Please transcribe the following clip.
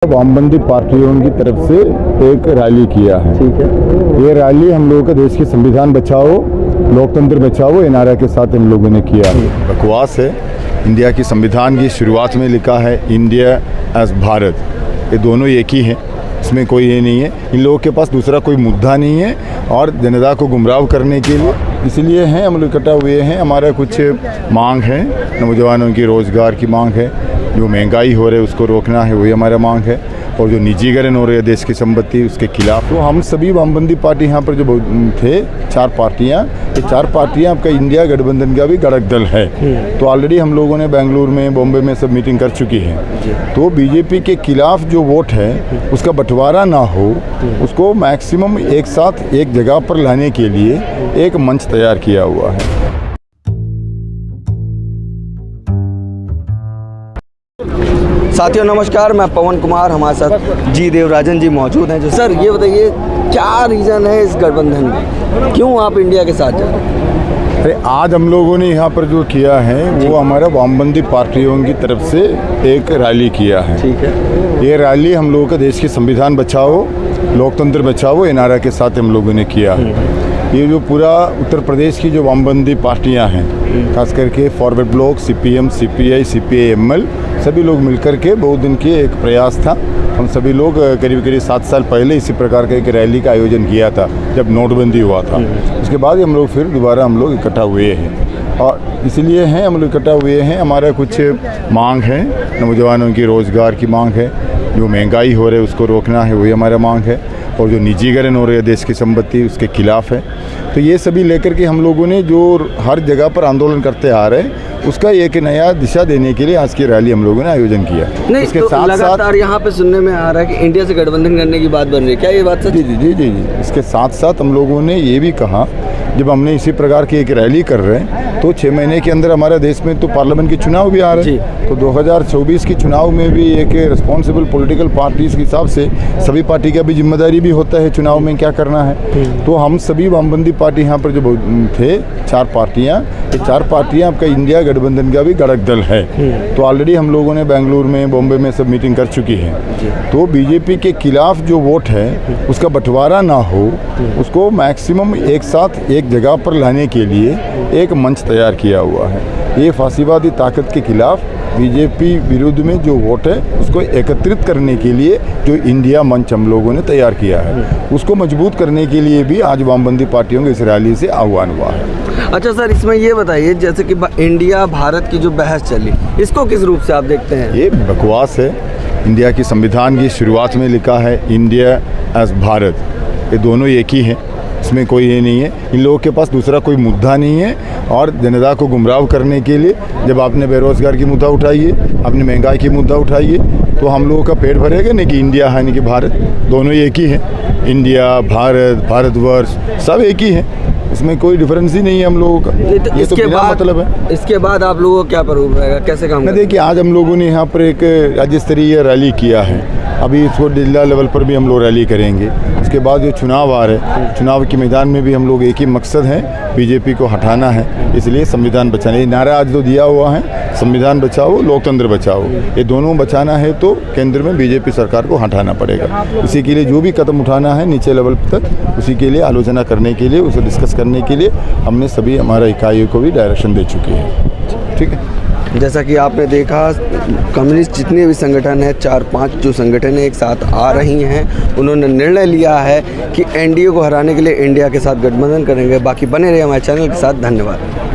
वामपंथी पार्टियों की तरफ से एक रैली किया है। ठीक है। ये रैली हम लोगों का देश की संविधान बचाओ लोकतंत्र बचाओ ये नारा के साथ हम लोगों ने किया है। बकवास है। इंडिया की संविधान की शुरुआत में लिखा है इंडिया एज भारत, ये दोनों एक ही हैं, इसमें कोई ये नहीं है। इन लोगों के पास दूसरा कोई मुद्दा नहीं है और जनता को गुमराह करने के लिए इसलिए हैं हम लोग इकट्ठा हुए हैं। हमारा कुछ मांग है, नौजवानों की रोज़गार की मांग है, जो महंगाई हो रही है उसको रोकना है वही हमारा मांग है, और जो निजीकरण हो रही है देश की संपत्ति उसके खिलाफ। तो हम सभी वामपंथी पार्टी यहाँ पर जो थे चार पार्टियाँ, ये चार पार्टियाँ आपका इंडिया गठबंधन का भी घटक दल है। तो ऑलरेडी हम लोगों ने बेंगलुरु में बॉम्बे में सब मीटिंग कर चुकी है। तो बीजेपी के खिलाफ जो वोट है उसका बंटवारा ना हो, उसको मैक्सिमम एक साथ एक जगह पर लाने के लिए एक मंच तैयार किया हुआ है। साथियों नमस्कार, मैं पवन कुमार, हमारे साथ जी देवराजन जी मौजूद हैं। जो सर ये बताइए क्या रीज़न है इस गठबंधन में, क्यों आप इंडिया के साथ जा रहे हैं? अरे आज हम लोगों ने यहाँ पर जो किया है वो हमारा वामपंथी पार्टियों की तरफ से एक रैली किया है। ठीक है। ये रैली हम लोगों का देश की संविधान बचाओ लोकतंत्र बचाओ ये नारा के साथ हम लोगों ने किया है। ये जो पूरा उत्तर प्रदेश की जो वामपंथी पार्टियां हैं, खास करके forward block, CPM, CPI, CPI-ML, सभी लोग मिलकर के बहुत दिन की एक प्रयास था। हम सभी लोग करीब 7 साल पहले इसी प्रकार का एक रैली का आयोजन किया था जब नोटबंदी हुआ था। उसके बाद हम लोग फिर दोबारा हम लोग इकट्ठा हुए हैं और इसलिए हैं हम लोग इकट्ठा हुए हैं। हमारा कुछ मांग है, नौजवानों की रोज़गार की मांग है, जो महंगाई हो रही है उसको रोकना है वही हमारा मांग है, और जो निजीकरण हो रही है देश की संपत्ति उसके खिलाफ है। तो ये सभी लेकर के हम लोगों ने जो हर जगह पर आंदोलन करते आ रहे हैं उसका एक नया दिशा देने के लिए आज की रैली हम लोगों ने आयोजन किया। नहीं, इसके तो साथ लगातार यहाँ पे सुनने में आ रहा है कि इंडिया से गठबंधन करने की बात बन रही है, क्या ये बात सच? जी। इसके साथ साथ हम लोगों ने ये भी कहा, जब हमने इसी प्रकार की एक रैली कर रहे हैं तो 6 महीने के अंदर हमारे देश में तो पार्लियामेंट के चुनाव भी आ रहे हैं। तो 2024 के चुनाव में भी एक रिस्पॉन्सिबल पॉलिटिकल पार्टीज के हिसाब से सभी पार्टी का भी जिम्मेदारी भी होता है चुनाव में क्या करना है। तो हम सभी वामपंथी पार्टी यहाँ पर जो थे चार पार्टियाँ, ये चार पार्टियाँ आपका इंडिया गठबंधन का भी घटक दल है। तो ऑलरेडी हम लोगों ने बेंगलुरु में बॉम्बे में सब मीटिंग कर चुकी है। तो बीजेपी के खिलाफ जो वोट है उसका बंटवारा ना हो, उसको मैक्सिमम एक साथ एक जगह पर लाने के लिए एक मंच तैयार किया हुआ है। ये फासीवादी ताकत के खिलाफ बीजेपी विरुद्ध में जो वोट है उसको एकत्रित करने के लिए जो इंडिया मंच हम लोगों ने तैयार किया है, उसको मजबूत करने के लिए भी आज वामपंथी पार्टियों के इस रैली से आह्वान हुआ है। अच्छा सर, इसमें ये बताइए जैसे कि इंडिया भारत की जो बहस चली, इसको किस रूप से आप देखते हैं? ये बकवास है। इंडिया की संविधान की शुरुआत में लिखा है इंडिया एज भारत, ये दोनों एक ही हैं, इसमें कोई ये नहीं है। इन लोगों के पास दूसरा कोई मुद्दा नहीं है और जनता को गुमराह करने के लिए जब आपने बेरोजगार की मुद्दा उठाइए, आपने महंगाई की मुद्दा उठाइए, तो हम लोगों का पेट भरेगा नहीं कि इंडिया है नहीं कि भारत, दोनों एक ही है। इंडिया, भारत, भारतवर्ष सब एक ही है, इसमें कोई डिफरेंस ही नहीं है हम लोगों का। ये तो बिना मतलब है। इसके बाद आप लोगों को क्या प्रूफ रहेगा, कैसे काम करेंगे? देखिए आज हम लोगों ने यहाँ पर एक राज्य स्तरीय रैली किया है, अभी इसको जिला लेवल पर भी हम लोग रैली करेंगे। उसके बाद जो चुनाव आ रहे हैं, चुनाव के मैदान में भी हम लोग एक ही मकसद है, बीजेपी को हटाना है, इसलिए संविधान बचाना। ये नारा आज जो दिया हुआ है संविधान बचाओ लोकतंत्र बचाओ, ये दोनों बचाना है तो केंद्र में बीजेपी सरकार को हटाना पड़ेगा। इसी के लिए जो भी कदम उठाना है नीचे लेवल तक, उसी के लिए आलोचना करने के लिए, उसे डिस्कस करने के लिए हमने सभी हमारा इकाइयों को भी डायरेक्शन दे चुके हैं। ठीक है। जैसा कि आपने देखा, कम्युनिस्ट जितने भी संगठन हैं, 4-5 जो संगठन एक साथ आ रही हैं, उन्होंने निर्णय लिया है कि एनडीए को हराने के लिए इंडिया के साथ गठबंधन करेंगे। बाकी बने रहे हमारे चैनल के साथ। धन्यवाद।